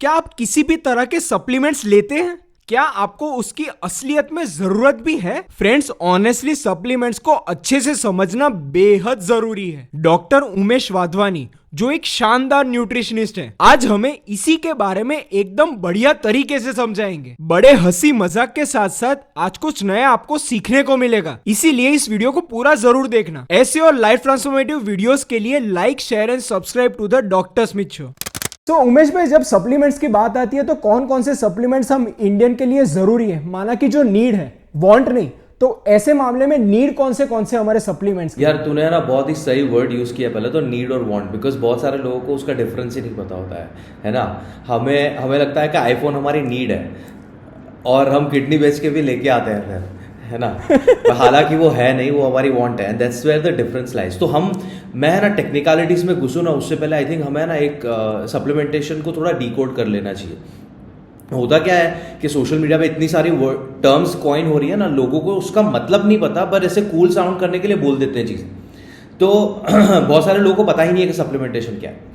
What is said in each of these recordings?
क्या आप किसी भी तरह के सप्लीमेंट्स लेते हैं? क्या आपको उसकी असलियत में जरूरत भी है? फ्रेंड्स, ऑनेस्टली सप्लीमेंट्स को अच्छे से समझना बेहद जरूरी है। डॉक्टर उमेश वाधवानी, जो एक शानदार न्यूट्रिशनिस्ट हैं, आज हमें इसी के बारे में एकदम बढ़िया तरीके से समझाएंगे। बड़े हंसी मजाक के साथ साथ आज कुछ नया आपको सीखने को मिलेगा, इसीलिए इस वीडियो को पूरा जरूर देखना। ऐसे और लाइफ ट्रांसफॉर्मेटिव वीडियोस के लिए like, share and subscribe to the doctor Smith show. तो उमेश भाई, जब सप्लीमेंट्स की बात आती है तो कौन कौन से सप्लीमेंट्स हम इंडियन के लिए जरूरी है? माना कि जो नीड है, वांट नहीं, तो ऐसे मामले में नीड कौन से हमारे सप्लीमेंट्स? यार तूने ना बहुत ही सही वर्ड यूज किया पहले तो, नीड और वांट, बिकॉज बहुत सारे लोगों को उसका डिफरेंस ही नहीं पता होता है ना। हमें लगता है कि आईफोन हमारी नीड है और हम किडनी बेच के भी लेके आते हैं फिर, है ना। हालांकि वो है नहीं, वो हमारी वांट है। That's where the difference lies. तो मैं ना टेक्निकलिटीज में घुसूँ ना उससे पहले आई थिंक हमें ना एक सप्लीमेंटेशन को थोड़ा डिकोड कर लेना चाहिए। होता क्या है कि सोशल मीडिया पे इतनी सारी टर्म्स कॉइन हो रही है ना, लोगों को उसका मतलब नहीं पता, पर ऐसे कूल साउंड करने के लिए बोल देते हैं चीज़। तो बहुत सारे लोगों को पता ही नहीं है कि सप्लीमेंटेशन क्या है।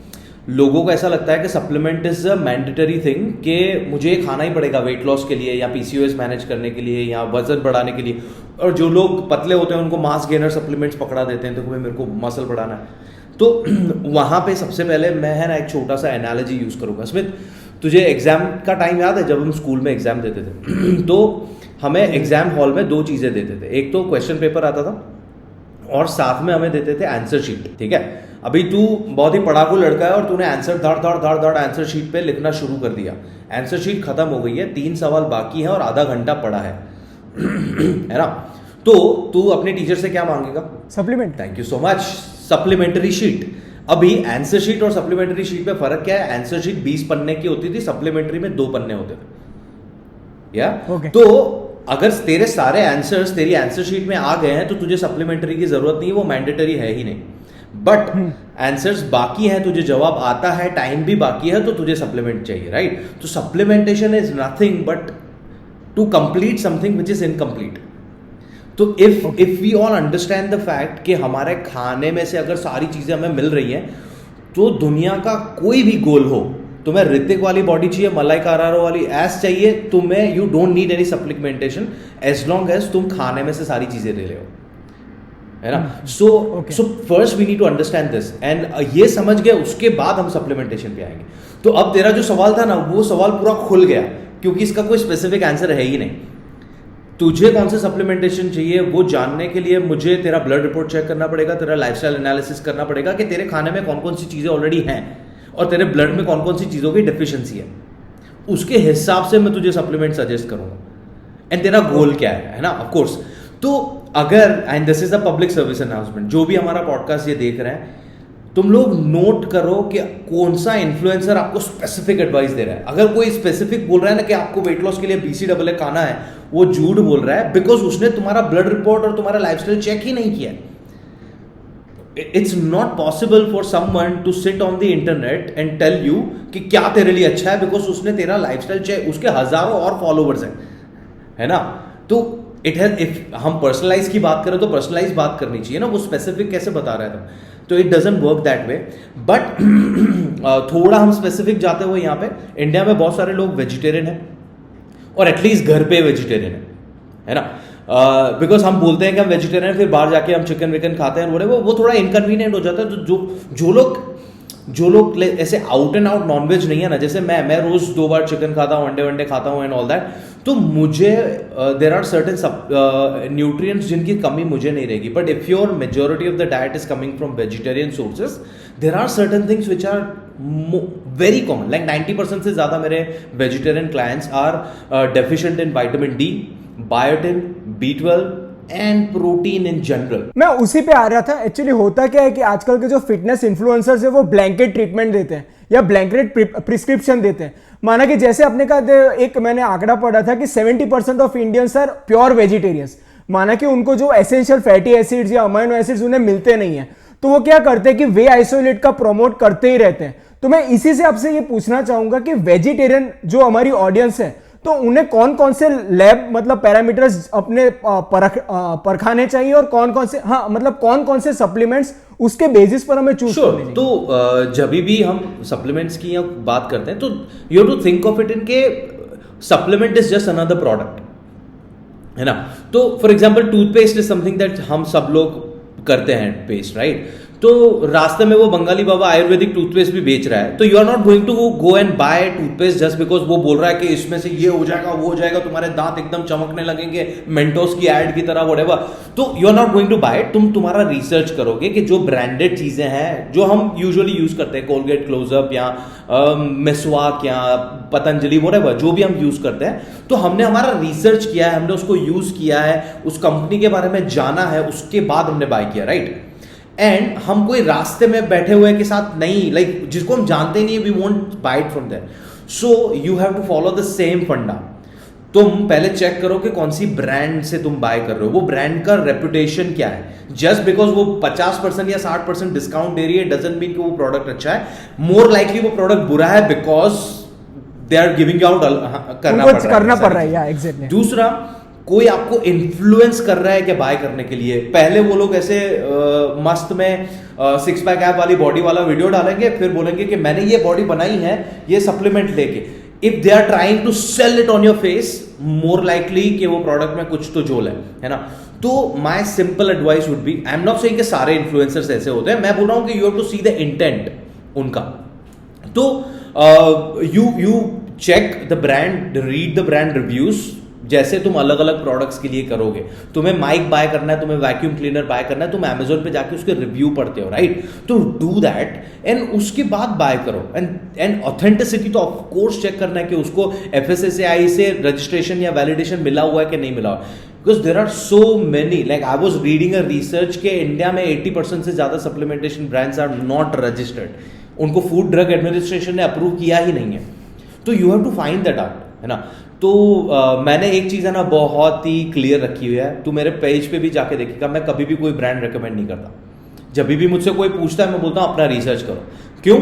लोगों को ऐसा लगता है कि supplement is a mandatory thing, कि मुझे खाना ही पड़ेगा वेट लॉस के लिए या पीसीओएस मैनेज करने के लिए या वजन बढ़ाने के लिए। और जो लोग पतले होते हैं उनको मास गेनर सप्लीमेंट्स पकड़ा देते हैं, तो भाई मेरे को मसल बढ़ाना है। तो वहाँ पे सबसे पहले मैं है ना एक छोटा सा एनालॉजी यूज करूँगा। स्मिथ, तुझे एग्जाम का टाइम याद है जब हम स्कूल में एग्जाम देते थे? तो हमें एग्जाम हॉल में दो चीज़ें देते थे, एक तो क्वेश्चन पेपर आता था और साथ में हमें देते थे आंसर शीट। ठीक है, अभी तू बहुत ही पढ़ाकू लड़का है और तूने आंसर धड़ आंसर शीट पे लिखना शुरू कर दिया। आंसर शीट खत्म हो गई है, 3 सवाल बाकी है और आधा घंटा पड़ा है है ना। तो तू अपने टीचर से क्या मांगेगा? Supplement. Thank you so much, supplementary sheet. अभी आंसर शीट और सप्लीमेंट्री शीट में फर्क क्या है? आंसर शीट 20 पन्ने की होती थी, सप्लीमेंट्री में 2 पन्ने होते थे। या तो अगर तेरे सारे आंसर्स तेरी आंसर शीट में आ गए हैं तो तुझे सप्लीमेंट्री की जरूरत नहीं, वो मैंडेटरी है ही नहीं। बट आंसर्स बाकी हैं, तुझे जवाब आता है, टाइम भी बाकी है, तो तुझे सप्लीमेंट चाहिए, राइट। तो supplementation is nothing but to complete something which is incomplete. तो if we all understand the fact कि हमारे खाने में से अगर सारी चीजें हमें मिल रही हैं, तो दुनिया का कोई भी गोल हो, तुम्हें ऋतिक वाली बॉडी चाहिए, मलाइका अरोरा वाली एस चाहिए, तुम्हें you don't need any supplementation as long as तुम खाने में से सारी चीजें ले रहे हो, है ना। So first we need to understand this and ये समझ गए, उसके बाद हम सप्लीमेंटेशन पे आएंगे। तो अब तेरा जो सवाल था ना, वो सवाल पूरा खुल गया, क्योंकि इसका कोई स्पेसिफिक आंसर है ही नहीं। तुझे कौन से सप्लीमेंटेशन चाहिए वो जानने के लिए मुझे तेरा ब्लड रिपोर्ट चेक करना पड़ेगा, तेरा लाइफस्टाइल एनालिसिस करना पड़ेगा कि तेरे खाने में कौन कौन सी चीजें ऑलरेडी हैं और तेरे ब्लड में कौन कौन सी चीजों की डेफिशिएंसी है। उसके हिसाब से मैं तुझे सप्लीमेंट सजेस्ट करूंगा। एंड तेरा गोल क्या है ना, ऑफ कोर्स। तो अगर, and this is a public service announcement, जो भी हमारा पॉडकास्ट ये देख रहे हैं, तुम लोग नोट करो कि कौन सा इन्फ्लुएंसर आपको स्पेसिफिक एडवाइस दे रहा है। अगर कोई स्पेसिफिक बोल रहा है ना कि आपको वेट लॉस के लिए BCAA खाना है, वो झूठ बोल रहा है, बिकॉज उसने तुम्हारा ब्लड रिपोर्ट और तुम्हारा लाइफस्टाइल चेक ही नहीं किया। It's not possible for someone to sit on the internet and tell you कि क्या तेरे लिए अच्छा है, बिकॉज उसने तेरा लाइफस्टाइल चेक, उसके हजारों और फॉलोवर्स हैं, है ना। तो इट हैज, इफ हम पर्सनलाइज की बात करें तो पर्सनलाइज बात करनी चाहिए ना, वो स्पेसिफिक कैसे बता रहा है तो it doesn't work that way. But थोड़ा हम स्पेसिफिक जाते हुए, यहाँ पे इंडिया में बहुत सारे लोग वेजिटेरियन हैं और एटलीस्ट घर पे वेजिटेरियन है ना। बिकॉज हम बोलते हैं कि हम वेजिटेरियन, फिर बाहर जाके हम चिकन विकन खाते हैं, वो थोड़ा इनकन्वीनियंट हो जाता है। तो जो लोग ऐसे आउट एंड आउट नॉनवेज नहीं है ना, जैसे मैं रोज 2 बार चिकन खाता हूँ, अंडे वंडे खाता हूँ एंड ऑल दैट, तो मुझे देर आर सर्टेन न्यूट्रिएंट्स जिनकी कमी मुझे नहीं रहेगी। But if your majority of the diet is coming from vegetarian sources, there are certain things which are very common, like 90% से ज्यादा मेरे vegetarian clients are deficient in vitamin D, biotin, B12 and protein in general. मैं उसी पे आ रहा था। Actually होता क्या है कि आजकल के जो फिटनेस इन्फ्लुएंसर्स है वो ब्लैंकेट ट्रीटमेंट देते हैं या ब्लैंकेट प्रिस्क्रिप्शन देते हैं। माना कि जैसे आपने कहा, एक मैंने आंकड़ा पढ़ा था कि 70% ऑफ इंडियंस आर प्योर वेजिटेरियंस। माना कि उनको जो एसेंशियल फैटी एसिड्स या अमाइनो एसिड्स उन्हें मिलते नहीं है, तो वो क्या करते हैं कि वे आइसोलेट का प्रमोट करते ही रहते हैं। तो मैं इसी से आपसे ये पूछना चाहूंगा कि वेजिटेरियन जो हमारी ऑडियंस है, तो उन्हें कौन कौन से लैब मतलब पैरामीटर्स अपने परखाने चाहिए और कौन कौन से, हाँ मतलब कौन कौन से सप्लीमेंट्स उसके बेसिस पर हमें चूज करने चाहिए? तो जब भी हम सप्लीमेंट्स की बात करते हैं तो you have to think of it in के supplement is just another product, है ना। तो for example toothpaste is something that हम सब लोग करते हैं पेस्ट, राइट। तो रास्ते में वो बंगाली बाबा आयुर्वेदिक टूथपेस्ट भी बेच रहा है, तो you are not going to go and buy toothpaste just because वो बोल रहा है कि इसमें से ये हो जाएगा वो हो जाएगा, तुम्हारे दांत एकदम चमकने लगेंगे मेंटोस की एड की तरह व्हाटएवर। तो you are not going to buy, तुम तुम्हारा रिसर्च करोगे कि जो ब्रांडेड चीजें हैं जो हम यूजुअली यूज करते हैं, कोलगेट, क्लोजअप या मेसवाक या पतंजलि व्हाटएवर, जो भी हम यूज करते हैं, तो हमने हमारा रिसर्च किया है, हमने उसको यूज किया है, उस कंपनी के बारे में जाना है, उसके बाद हमने बाय किया, राइट। एंड हम कोई रास्ते में बैठे हुए के साथ नहीं, लाइक जिसको हम जानते नहीं, we won't buy it from there. So you have to follow the same funda. तुम पहले चेक करो कि कौन सी ब्रांड से तुम बाय कर रहे हो, वो ब्रांड का रेपुटेशन क्या है। जस्ट बिकॉज वो 50% या 60% डिस्काउंट दे रही है डजंट मीन कि वो प्रोडक्ट अच्छा है। मोर लाइकली वो प्रोडक्ट बुरा है because they are giving you out, करना पड़ रहा है। एग्जैक्टली। दूसरा, कोई आपको इन्फ्लुएंस कर रहा है क्या बाय करने के लिए। पहले वो लोग ऐसे मस्त में 6 पैक ऐप वाली बॉडी वाला वीडियो डालेंगे, फिर बोलेंगे कि मैंने ये बॉडी बनाई है ये सप्लीमेंट लेके। If they are trying to sell it on your face, more likely कि वो प्रोडक्ट में कुछ तो झोल है ना। तो my simple advice would be, I am not saying कि सारे इन्फ्लुएंसर्स ऐसे होते हैं, मैं बोल रहा हूं कि you have to see the intent उनका। तो you check the brand, read the brand reviews, जैसे तुम अलग अलग प्रोडक्ट्स के लिए करोगे। तुम्हें माइक बाय करना है, तुम्हें वैक्यूम क्लीनर बाय करना है, तुम अमेजोन पे जाके उसके रिव्यू पढ़ते हो, राइट। तो डू दैट एंड उसके बाद बाय करो। एंड ऑथेंटिसिटी तो ऑफ कोर्स चेक करना है कि उसको FSSAI से रजिस्ट्रेशन या वैलिडेशन मिला हुआ है कि नहीं मिला हुआ। Because there are so many, like I was reading a research के इंडिया में 80% से ज्यादा supplementation brands are not registered, उनको फूड ड्रग एडमिनिस्ट्रेशन ने अप्रूव किया ही नहीं है। तो you have to find that out, है ना। तो मैंने एक चीज़ है ना बहुत ही क्लियर रखी हुई है, तू मेरे पेज पे भी जाके देखेगा, मैं कभी भी कोई ब्रांड रेकमेंड नहीं करता। जब भी मुझसे कोई पूछता है मैं बोलता हूं अपना रिसर्च करो। क्यों?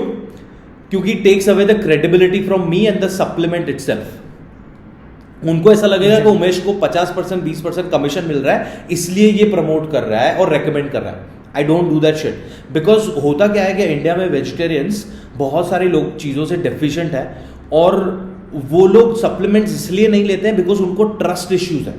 क्योंकि takes away the credibility from me and the supplement itself. उनको ऐसा लगेगा कि उमेश को 50% 20% कमीशन मिल रहा है इसलिए ये प्रमोट कर रहा है और रेकमेंड कर रहा है। I don't do that shit, because होता क्या है कि इंडिया में वेजिटेरियंस बहुत सारे लोग चीज़ों से डेफिशिएंट है, और वो लोग सप्लीमेंट्स इसलिए नहीं लेते हैं बिकॉज उनको ट्रस्ट इश्यूज है।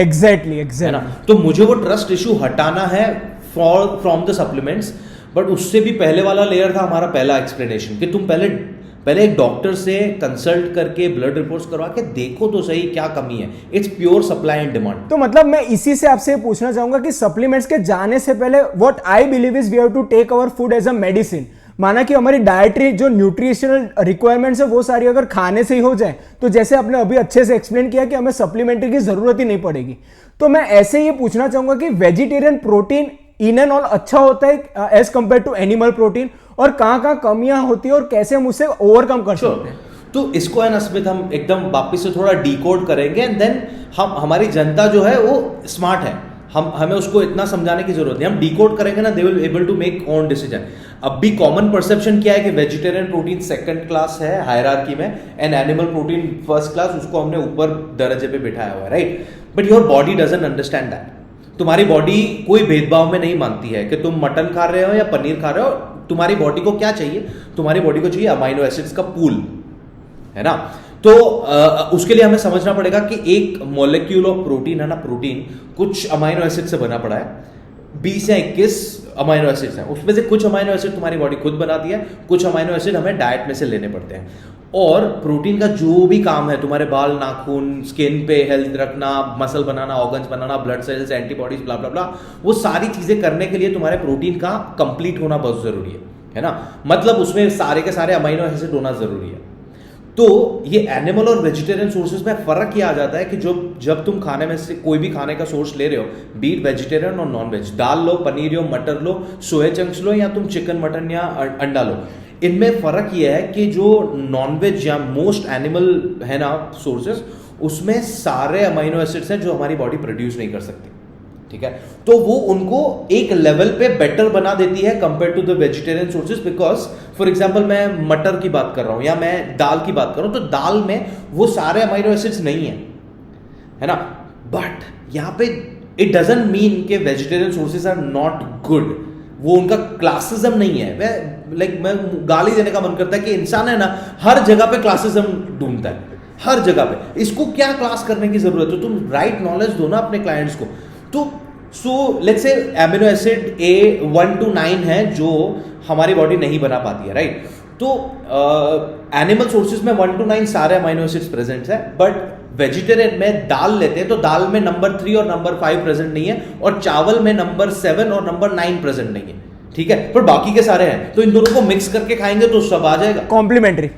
एग्जैक्टली है ना। तो मुझे वो ट्रस्ट इशू हटाना है फ्रॉम द सप्लीमेंट्स। बट उससे भी पहले वाला लेयर था हमारा पहला एक्सप्लेनेशन कि तुम पहले एक डॉक्टर से कंसल्ट करके ब्लड रिपोर्ट्स करवा के देखो तो सही क्या कमी है। It's pure supply and demand. तो मतलब मैं इसी से आपसे पूछना चाहूंगा कि सप्लीमेंट्स के जाने से पहले what I believe is we have to take our food as a medicine. माना कि हमारी डाइटरी जो न्यूट्रिशनल रिक्वायरमेंट्स है वो सारी अगर खाने से ही हो जाए, तो जैसे आपने अभी अच्छे से एक्सप्लेन किया कि हमें सप्लीमेंट्री की जरूरत ही नहीं पड़ेगी। तो मैं ऐसे ये पूछना चाहूंगा कि vegetarian protein in and all अच्छा होता है as compare to animal protein, और कहां कमियां होती है और कैसे हम उससे ओवरकम कर सकते हैं? तो इसको है ना स्मिथ, हम एकदम वापिस से थोड़ा डिकोड करेंगे एंड देन हमारी जनता जो है वो स्मार्ट है, हमें उसको इतना समझाने की जरूरत नहीं। हम डिकोड करेंगे ना, they will able to make own decision. अब भी कॉमन परसेप्शन क्या है कि वेजिटेरियन प्रोटीन सेकंड क्लास है हायरार्की में and animal protein first class, उसको हमने ऊपर दर्जे पे बिठाया हुआ है, right. But your body doesn't understand that. तुम्हारी बॉडी कोई भेदभाव में नहीं मानती है कि तुम मटन खा रहे हो या पनीर खा रहे हो। तुम्हारी बॉडी को क्या चाहिए? तुम्हारी बॉडी को चाहिए अमाइनो एसिड्स का पूल, है ना। तो उसके लिए हमें समझना पड़ेगा कि एक मॉलिक्यूल ऑफ प्रोटीन है ना, प्रोटीन कुछ अमाइनो एसिड से बना पड़ा है, 20 या 21 अमाइनो एसिड्स हैं। उसमें से कुछ अमाइनो एसिड तुम्हारी बॉडी खुद बनाती है, कुछ अमाइनो एसिड हमें डाइट में से लेने पड़ते हैं। और प्रोटीन का जो भी काम है, तुम्हारे बाल, नाखून, स्किन पे हेल्थ रखना, मसल बनाना, ऑर्गन्स बनाना, ब्लड सेल्स, एंटीबॉडीज, ब्ला ब्ला ब्ला, वो सारी चीजें करने के लिए तुम्हारे प्रोटीन का कंप्लीट होना बहुत जरूरी है ना। मतलब उसमें सारे के सारे अमाइनो एसिड होना जरूरी है। तो ये एनिमल और वेजिटेरियन सोर्सेज में फर्क ये आ जाता है कि जब तुम खाने में से कोई भी खाने का सोर्स ले रहे हो, बीट वेजिटेरियन और नॉन वेज, दाल लो, पनीर लो, मटर लो, सोया चंक्स लो, या तुम चिकन, मटन या अंडा लो, इनमें फर्क ये है कि जो नॉन वेज या मोस्ट एनिमल है ना सोर्सेज, उसमें सारे अमाइनो एसिड्स हैं जो हमारी बॉडी प्रोड्यूस नहीं कर सकती, ठीक है, तो वो उनको एक लेवल पे बेटर बना देती है compare to the vegetarian sources. Because for example मैं मटर की बात कर रहा हूं या मैं दाल की बात कर रहा हूं, तो दाल में वो सारे अमाइनो एसिड्स नहीं है ना, बट यहां पे इट डजंट मीन कि vegetarian sources are not good, वो उनका क्लासिज्म नहीं है। मैं गाली देने का मन करता है कि इंसान है ना हर जगह पे क्लासिज्म ढूंढता है, हर जगह पे। इसको क्या क्लास करने की जरूरत है, तो तुम राइट नॉलेज दो ना अपने क्लाइंट्स को। तो so let's say amino acid A 1 to 9 है जो हमारी बॉडी नहीं बना पाती है, राइट। तो एनिमल सोर्सेज में 1 to 9 सारे अमाइनो एसिड्स प्रेजेंट है, बट वेजिटेरियन में दाल लेते हैं तो दाल में नंबर 3 और नंबर 5 प्रेजेंट नहीं है, और चावल में नंबर 7 और नंबर 9 प्रेजेंट नहीं है, ठीक है, पर बाकी के सारे हैं। तो इन दोनों को मिक्स करके खाएंगे तो सब आ जाएगा, कॉम्प्लीमेंट्री।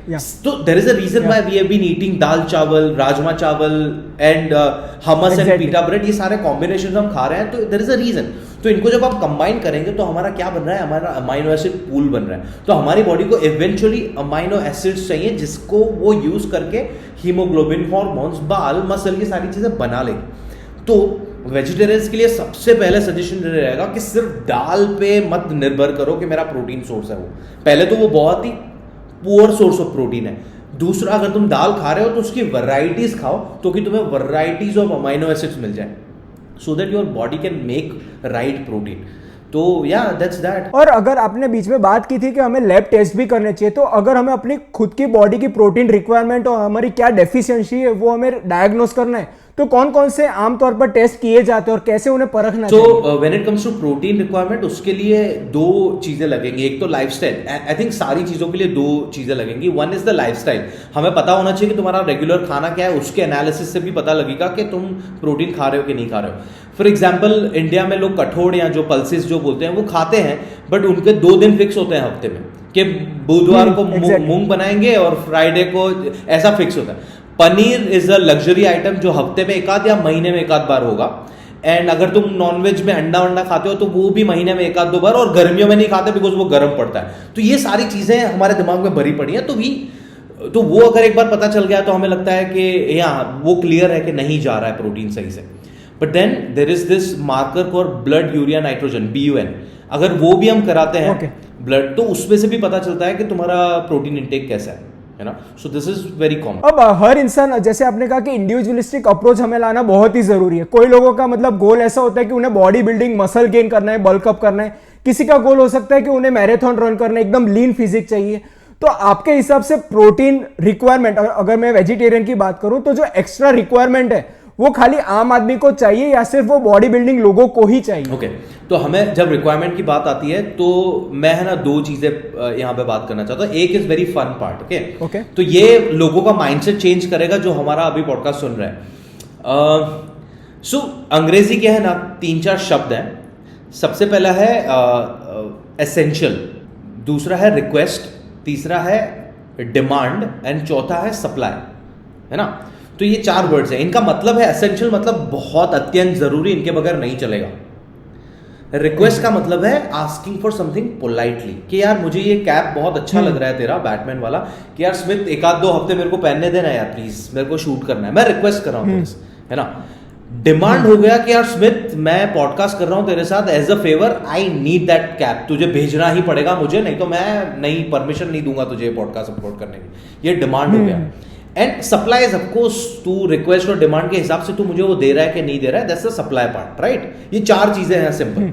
तो there is a reason why we have been eating dal chawal, rajma chawal and hummus and pita bread, ये सारे कॉम्बिनेशन हम खा रहे हैं, तो देयर इज अ रीजन। तो इनको जब आप कंबाइन करेंगे तो हमारा क्या बन रहा है, हमारा अमाइनो एसिड पूल बन रहा है। तो हमारी बॉडी को इवेंचुअली अमाइनो एसिड्स चाहिए जिसको वो यूज करके हीमोग्लोबिन, हॉर्मोन्स, बाल, मसल, ये सारी चीजें बना लेगी। तो वेजिटेरियंस के लिए सबसे पहले सजेशन रहेगा कि सिर्फ दाल पे मत निर्भर करो कि मेरा प्रोटीन सोर्स है वो। पहले तो वो बहुत ही पुअर सोर्स ऑफ प्रोटीन है। दूसरा, अगर तुम दाल खा रहे हो तो उसकी वैरायटीज खाओ, तो कि तुम्हें वैरायटीज ऑफ अमाइनो एसिड्स मिल जाए, so that your body can make right protein. तो या दैट्स दैट। और अगर आपने बीच में बात की थी कि हमें लैब टेस्ट भी करने चाहिए, तो अगर हमें अपनी खुद की बॉडी की प्रोटीन रिक्वायरमेंट और हमारी क्या डेफिशिएंसी है वो हमें डायग्नोस करना है, तो कौन कौन से आमतौर पर टेस्ट किए जाते हैं और कैसे उन्हें परखना चाहिए? तो when it comes to protein requirement, उसके लिए दो चीजें लगेंगी। एक तो लाइफस्टाइल, आई थिंक सारी चीजों के लिए दो चीजें लगेंगी। वन इज द लाइफस्टाइल, हमें पता होना चाहिए कि तुम्हारा रेगुलर खाना क्या है, उसके एनालिसिस से भी पता लगेगा कि तुम प्रोटीन खा रहे हो कि नहीं खा रहे हो। फॉर एग्जाम्पल, इंडिया में लोग कठोर या जो पल्सेस जो बोलते हैं वो खाते हैं, बट उनके 2 दिन फिक्स होते हैं हफ्ते में, कि बुधवार को मूंग बनाएंगे और फ्राइडे को, ऐसा फिक्स होता है। Paneer is a luxury item जो हफ्ते में एक आध या महीने में एक आध बार होगा। एंड अगर तुम नॉनवेज में अंडा वंडा खाते हो तो वो भी महीने में एक आध 2 बार, और गर्मियों में नहीं खाते बिकॉज वो गर्म पड़ता है। तो ये सारी चीजें हमारे दिमाग में भरी पड़ी हैं। तो वो अगर एक बार पता चल गया तो हमें लगता है कि यहाँ वो क्लियर है कि नहीं जा रहा है प्रोटीन सही से। But then there is this marker for blood urea nitrogen, BUN। अगर वो भी हम कराते हैं ब्लड, तो उसमें से भी पता चलता है कि तुम्हारा प्रोटीन इंटेक कैसा है ना। So this is very common. अब हर इंसान, जैसे आपने कहा कि इंडिविजुअलिस्टिक अप्रोच हमें लाना बहुत ही जरूरी है। कोई लोगों का मतलब गोल ऐसा होता है कि उन्हें बॉडी बिल्डिंग, मसल गेन करना है, बल्क अप करना है। किसी का गोल हो सकता है कि उन्हें मैराथन रन करना है, एकदम लीन फिजिक चाहिए। तो आपके हिसाब से प्रोटीन रिक्वायरमेंट, अगर मैं वेजिटेरियन की बात करूं, तो जो एक्स्ट्रा रिक्वायरमेंट है वो खाली आम आदमी को चाहिए या सिर्फ वो बॉडी बिल्डिंग लोगों को ही चाहिए? ओके, तो हमें जब रिक्वायरमेंट की बात आती है तो मैं है ना 2 चीजें यहाँ पे बात करना चाहता हूँ। एक is very fun part, okay, तो ये लोगों का माइंडसेट चेंज करेगा जो हमारा अभी पॉडकास्ट सुन रहा है। सो अंग्रेजी के है ना 3-4 शब्द हैं। सबसे पहला है एसेंशियल, दूसरा है रिक्वेस्ट, तीसरा है डिमांड एंड चौथा है सप्लाई, है ना। तो ये 4 वर्ड्स हैं। इनका मतलब है एसेंशियल मतलब बहुत अत्यंत जरूरी, इनके बगैर नहीं चलेगा। रिक्वेस्ट का मतलब है आस्किंग फॉर समथिंग पोलाइटली, कि यार मुझे ये कैप बहुत अच्छा लग रहा है तेरा बैटमैन वाला, कि यार स्मिथ 1-2 हफ्ते मेरे को पहनने देना यार प्लीज, मेरे को शूट करना है, मैं रिक्वेस्ट कर रहा हूँ, है ना। डिमांड हो गया कि यार स्मिथ मैं पॉडकास्ट कर रहा हूं तेरे साथ, as a favour I need that cap, तुझे भेजना ही पड़ेगा मुझे, नहीं तो मैं नहीं परमिशन नहीं दूंगा तुझे पॉडकास्ट अपलोड करने की। ये डिमांड हो गया। एंड सप्लाई इज ऑफकोर्स तू रिक्वेस्ट और डिमांड के हिसाब से तू मुझे वो दे रहा है कि नहीं दे रहा है, that's the supply part, right. ये 4 चीजें हैं सिंपल।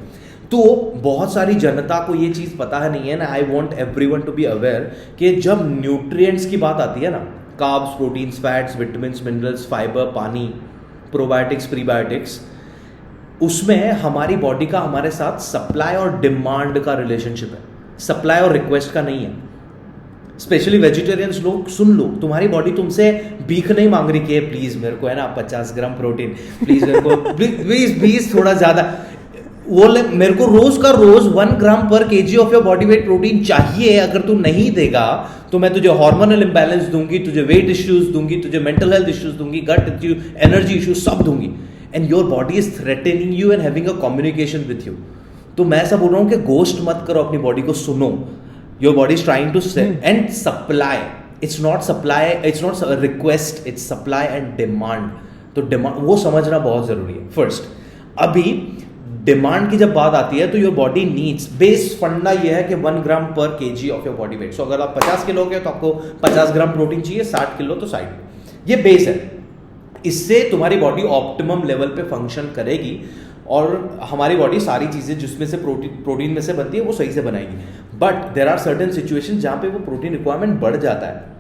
तो बहुत सारी जनता को ये चीज पता है नहीं है ना। I want everyone to be aware कि जब न्यूट्रिएंट्स की बात आती है ना, carbs, proteins, fats, vitamins, minerals, fibre, पानी, प्रोबायोटिक्स, प्रीबायोटिक्स, उसमें हमारी बॉडी का हमारे साथ सप्लाई और डिमांड का रिलेशनशिप है, सप्लाई और रिक्वेस्ट का नहीं है। स्पेशली वेजिटेरियंस लोग सुन लो, तुम्हारी बॉडी तुमसे भीख नहीं मांग रही कि प्लीज मेरे को है ना 50 ग्राम प्रोटीन, प्लीज मेरे को प्लीज थोड़ा ज्यादा, वो मेरे को रोज का रोज 1 ग्राम पर KG of your body wait protein चाहिए। अगर तू नहीं देगा तो मैं तुझे हार्मोनल इंबैलेंस दूंगी, तुझे वेट इश्यूज दूंगी, तुझे मेंटल हेल्थ इश्यूज दूंगी, गट इश्यूज, एनर्जी इश्यूज सब दूंगी। And your body is threatening you and having a communication with you. तो मैं ऐसा बोल रहा हूं कि गोस्ट मत करो, अपनी बॉडी को सुनो। Your body is trying to and supply, it's not supply, it's not request, it's supply and demand. तो डिमांड वो समझना बहुत जरूरी है फर्स्ट। अभी डिमांड की जब बात आती है तो योर बॉडी नीड्स, बेस फंडा ये है कि 1 ग्राम पर KG of your body weight. So अगर आप 50 किलो के तो आपको 50 ग्राम प्रोटीन चाहिए, 60 किलो तो 60। ये बेस है, इससे तुम्हारी बॉडी ऑप्टिमम लेवल पे फंक्शन करेगी और हमारी बॉडी सारी चीजें जिसमें से प्रोटीन में से बनती है वो सही से बनाएगी। But there are certain situation जहां पे वो प्रोटीन रिक्वायरमेंट बढ़ जाता है,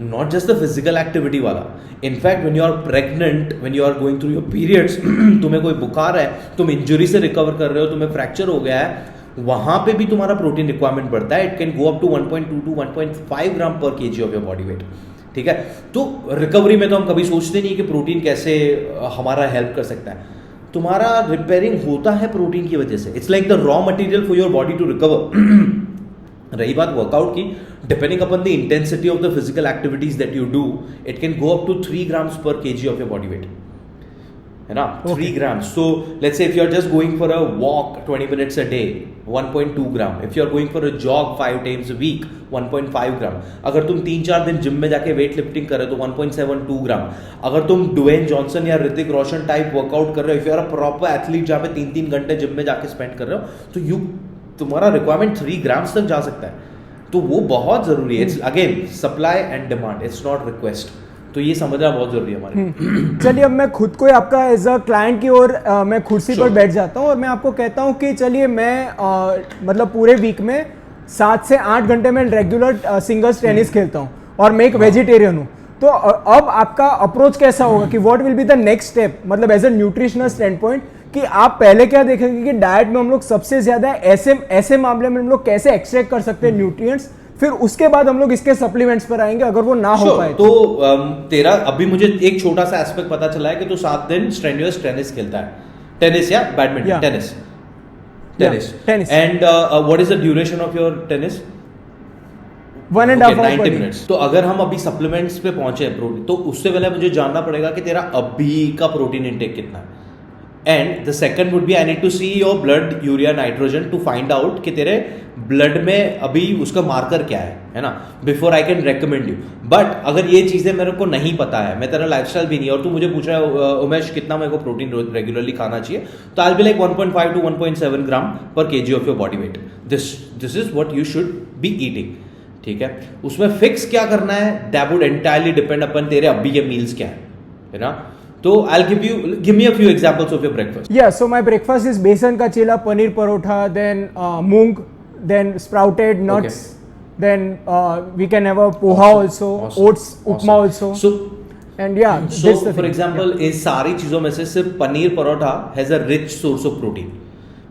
not just the physical activity वाला। In fact when you are pregnant, when you are going through your periods, तुम्हें कोई बुखार है, तुम इंजरी से रिकवर कर रहे हो, तुम्हें फ्रैक्चर हो गया है, वहां पे भी तुम्हारा प्रोटीन रिक्वायरमेंट बढ़ता है। It can go up to 1.2 to 1.5 gram पर KG of your body weight. ठीक है, तो रिकवरी में तो हम कभी सोचते नहीं कि प्रोटीन कैसे हमारा हेल्प कर सकता है। तुम्हारा रिपेयरिंग होता है प्रोटीन की वजह से। It's like the raw material for your body to recover. रही बात वर्कआउट की, depending upon the intensity of the physical activities that you do, it can go up to 3 grams per KG of your body weight, है ना। 3 grams. So let's say if you are just going for a walk 20 minutes a day, 1.2 gram. If you are going for a jog 5 times a week, 1.5 gram. अगर तुम 3-4 दिन gym में जाके weight lifting कर रहे हो तो 1.72 ग्राम। अगर तुम ड्वेन जॉनसन या ऋतिक रोशन टाइप वर्कआउट कर रहे हो, if you are a proper athlete जहाँ पे 3-3 घंटे जिम में जाके स्पेंड कर रहे हो, तो तुम्हारा रिक्वायरमेंट 3 ग्राम्स तक जा सकता है। तो वो बहुत जरूरी है। It's again supply and demand, it's not request. तो ये समझना बहुत जरूरी है हमारे। चलिए, अब मैं खुद को आपका एज अ क्लाइंट की ओर मैं कुर्सी पर बैठ जाता हूँ और मैं आपको कहता हूँ कि चलिए मैं मतलब पूरे वीक में 7 से 8 घंटे में रेगुलर सिंगल्स टेनिस खेलता हूँ और मैं एक वेजिटेरियन हूँ। तो अब आपका अप्रोच कैसा होगा कि what will be the next step, मतलब as a nutritional standpoint, कि आप पहले क्या देखेंगे कि डाइट में हम लोग सबसे ज्यादा ऐसे मामले में हम लोग कैसे एक्सट्रैक्ट कर सकते हैं न्यूट्रिएंट्स, फिर उसके बाद हम लोग इसके सप्लीमेंट्स पर आएंगे अगर वो ना हो पाए तो तेरा अभी मुझे एक छोटा सा एस्पेक्ट पता चला है कि तू 7 दिन स्ट्रेन्यूअस टेनिस खेलता है, टेनिस या badminton, tennis and what is the duration of your tennis? 1.5 90 minutes. तो अगर हम अभी सप्लीमेंट्स पे पहुंचे प्रोटीन, तो उससे पहले मुझे जानना पड़ेगा कि तेरा अभी का प्रोटीन इंटेक कितना है। And the second would be I need to see your blood urea nitrogen to find out कि तेरे ब्लड में अभी उसका मार्कर क्या है ना, before I can recommend you. But अगर ये चीजें मेरे को नहीं पता है, मैं तेरा लाइफस्टाइल भी नहीं है और तू मुझे पूछ रहा है उमेश कितना मेरे को प्रोटीन रेगुलरली खाना चाहिए, तो I will be like 1.5 to 1.7 gram पर KG of your body weight. This is what you should be eating. ठीक है, उसमें फिक्स क्या करना है दैट वुड एंटायरली डिपेंड अपन तेरे अभी के मील्स क्या है ना। तो I'll give me a few examples of your breakfast. Yeah, so my breakfast is besan ka chila, paneer parotha, then moong, then sprouted nuts, then we can have a poha also, oats, upma also. So and yeah, so for example, इस सारी चीजों में से सिर्फ paneer paratha has a rich source of protein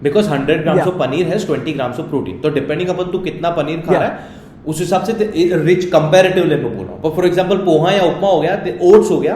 because 100 grams of paneer has 20 grams of protein. तो depending अपन तू कितना पनीर खा रहा है उस हिसाब से रिच कंपैरेटिवली मैं बोल रहा हूँ। फॉर एग्जाम्पल पोहा या उपमा हो गया, ओट्स हो गया,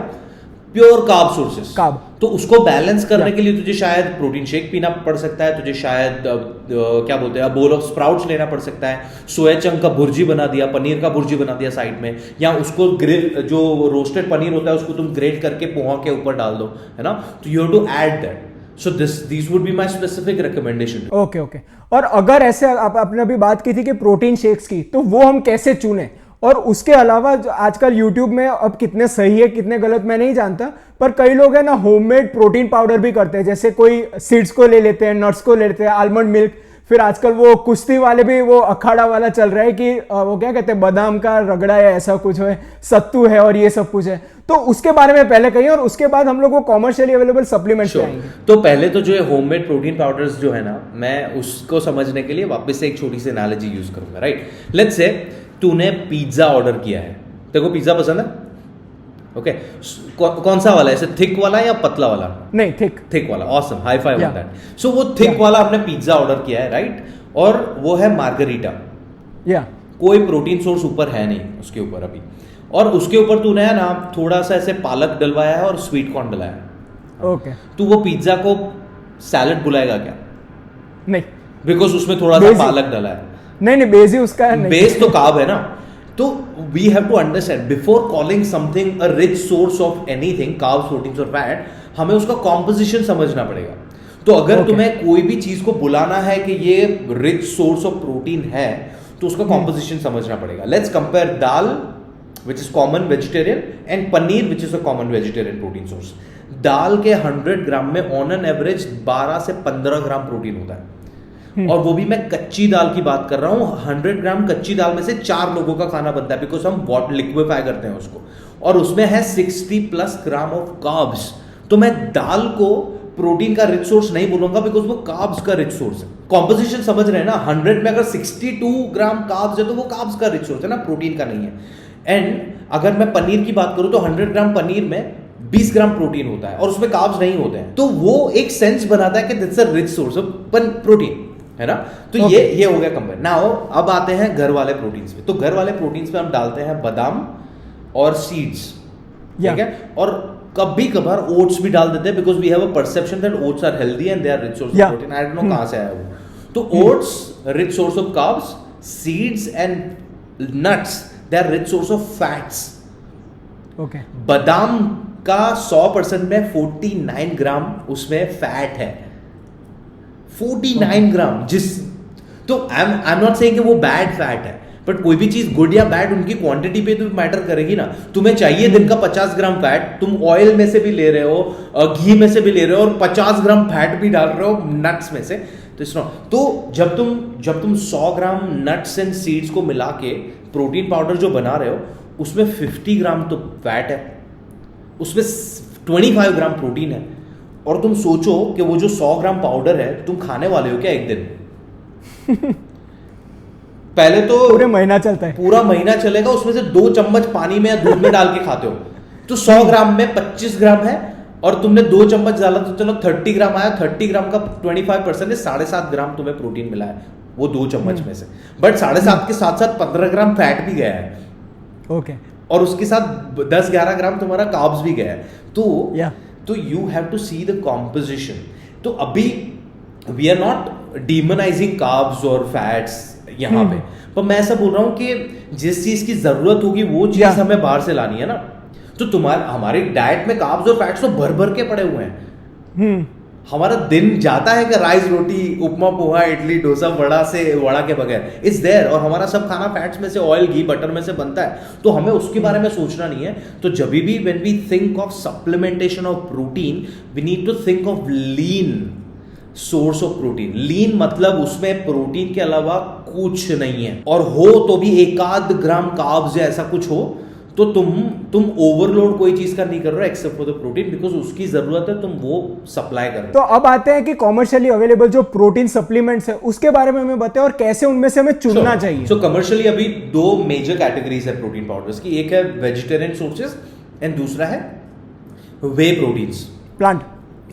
प्योर कार्ब सोर्सेस। तो उसको बैलेंस करने के लिए तुझे शायद प्रोटीन शेक पीना पड़ सकता है, तुझे शायद क्या बोलते हैं बोल ऑफ स्प्राउट्स लेना पड़ सकता है, सोया चंक का भुर्जी बना दिया, पनीर का भुर्जी बना दिया साइड में, या उसको ग्रिल जो रोस्टेड पनीर होता है उसको तुम ग्रेट करके पोहा के ऊपर डाल दो, है ना। तो you have to add that. So these would be my specific recommendation. Okay. और अगर ऐसे आपने अभी बात की थी कि प्रोटीन शेक्स की, तो वो हम कैसे चुने, और उसके अलावा जो आजकल YouTube में अब कितने सही है कितने गलत मैं नहीं जानता, पर कई लोग है ना होममेड प्रोटीन पाउडर भी करते हैं, जैसे कोई सीड्स को ले लेते हैं, नट्स को ले लेते हैं, आलमंड मिल्क, फिर आजकल वो कुश्ती वाले भी वो अखाड़ा वाला चल रहा है कि वो क्या कहते हैं बादाम का रगड़ा है, ऐसा कुछ है, सत्तू है और ये सब कुछ है। तो उसके बारे में पहले कहिए और उसके बाद हम लोग वो कॉमर्शियली अवेलेबल सप्लीमेंट्स आएंगे। तो पहले तो जो है होममेड प्रोटीन पाउडर्स जो है ना, मैं उसको समझने के लिए वापस से एक छोटी सी एनालॉजी यूज करूंगा, राइट। लेट्स से तूने पिज्जा ऑर्डर किया है, तेरे को पिज्जा पसंद है, ओके कौन सा वाला है, ऐसे थिक वाला या पतला वाला? नहीं, थिक वाला। Awesome, high five on that. So वो थिक वाला आपने पिज्जा ऑर्डर किया है, राइट, और वो है मार्गरीटा, कोई प्रोटीन सोर्स ऊपर है नहीं उसके ऊपर अभी, और उसके ऊपर तूने है ना थोड़ा सा ऐसे पालक डलवाया है और स्वीट कॉर्न डलाया है, ओके। तू वो पिज्जा को सैलड बुलाएगा क्या? नहीं, बिकॉज उसमें थोड़ा सा पालक डला है। नहीं, बेस ही उसका है, बेस तो कार्ब है ना। तो we have to understand before calling something a rich source of anything, carbs, proteins और फैट, हमें उसका कॉम्पोजिशन समझना पड़ेगा। तो अगर तुम्हें कोई भी चीज को बुलाना है कि ये रिच सोर्स ऑफ प्रोटीन है, तो उसका कॉम्पोजिशन समझना पड़ेगा। Let's compare dal which is common vegetarian and paneer which is a common vegetarian protein source. दाल के 100 ग्राम में ऑन एन एवरेज 12 से 15 ग्राम प्रोटीन होता है, और वो भी मैं कच्ची दाल की बात कर रहा हूं। 100 ग्राम कच्ची दाल में से 4 लोगों का खाना बनता है, बिकॉज हम लिक्विफाई करते हैं उसको, और उसमें है 60+ ग्राम ऑफ कार्ब्स। तो मैं दाल को प्रोटीन का रिच सोर्स नहीं बोलूंगा, बिकॉज वो कार्ब्स का रिच सोर्स है। कॉम्पोजिशन समझ रहे हैं ना, 100 में अगर 62 ग्राम कार्ब्स है तो वो कार्ब्स का रिच सोर्स है ना, प्रोटीन का नहीं है। एंड अगर मैं पनीर की बात करूं तो 100 ग्राम पनीर में 20 ग्राम प्रोटीन होता है और उसमें कार्ब्स नहीं होते हैं, तो वो एक सेंस बनाता है कि that's a rich source of protein, है ना। तो ये हो गया कंपेयर। नाउ अब आते हैं घर वाले प्रोटीन्स पे। तो घर वाले प्रोटीन्स पे हम डालते हैं बादाम और सीड्स, ठीक है, और कभी कभार ओट्स भी डाल देते हैं, because we have a perception that oats are healthy and they are rich source of protein. I don't know कहां से आया वो। तो oats rich source of carbs, seeds and nuts they are rich source of fats. Okay, बादाम का 100% में 49 ग्राम उसमें fat है, 49 ग्राम। तो आई एम नॉट सेइंग कि वो बैड फैट है, बट कोई भी चीज गुड या बैड उनकी क्वांटिटी पे तो मैटर करेगी ना। तुम्हें चाहिए दिन का 50 ग्राम फैट, तुम ऑयल में से भी ले रहे हो, घी में से भी ले रहे हो, और 50 ग्राम फैट भी डाल रहे हो नट्स में से, तो इट्स नॉट। तो जब तुम 100 ग्राम नट्स एंड सीड्स को मिला के प्रोटीन पाउडर जो बना रहे हो, उसमें 50 ग्राम तो फैट है, उसमें 25 ग्राम प्रोटीन है, और तुम सोचो कि वो जो 100 ग्राम पाउडर है तुम खाने वाले हो क्या एक दिन? पहले तो पूरे महीना चलता है, पूरा महीना चलेगा, उसमें से 2 चम्मच पानी में या दूध में डाल के खाते हो, तो 100 ग्राम में 25 ग्राम है, और तुमने 2 चम्मच डाला तो चलो 30 ग्राम आया। 30 ग्राम का 25% है, 7.5 ग्राम तुम्हें प्रोटीन मिला है वो 2 चम्मच में से, बट 7.5 के साथ साथ 15 ग्राम फैट भी गया है, ओके, और उसके साथ 10-11 ग्राम तुम्हारा कार्ब्स भी गया है। तो you have to see the composition. तो अभी we are not demonising carbs और फैट्स यहां पे, पर मैं ऐसा बोल रहा हूं कि जिस चीज की जरूरत होगी वो चीज हमें बाहर से लानी है ना। तो हमारी डाइट में कार्ब्स और फैट्स तो भर भर के पड़े हुए हैं। हमारा दिन जाता है कि राइस रोटी, उपमा, पोहा, इडली, डोसा, वड़ा के बगैर, इट्स देयर, और हमारा सब खाना फैट्स में से, ऑयल, घी, बटर में से बनता है, तो हमें उसके बारे में सोचना नहीं है। तो जब भी when we think of supplementation of protein, we need to think of lean source of protein. Lean मतलब उसमें प्रोटीन के अलावा कुछ नहीं है, और हो तो भी 1 ग्राम कार्ब्स या ऐसा कुछ हो, तो तुम ओवरलोड कोई चीज का नहीं कर रहे हो except for the protein, because उसकी जरूरत है, तुम वो सप्लाई कर रहे हो। तो अब आते हैं कि कॉमर्शियली अवेलेबल जो प्रोटीन सप्लीमेंट्स है उसके बारे में हमें बताएं, और कैसे उनमें से हमें चुनना चाहिए। सो कमर्शियली अभी 2 मेजर कैटेगरीज है प्रोटीन पाउडर्स की। एक है वेजिटेरियन सोर्सेज एंड दूसरा है वे प्रोटीन्स, प्लांट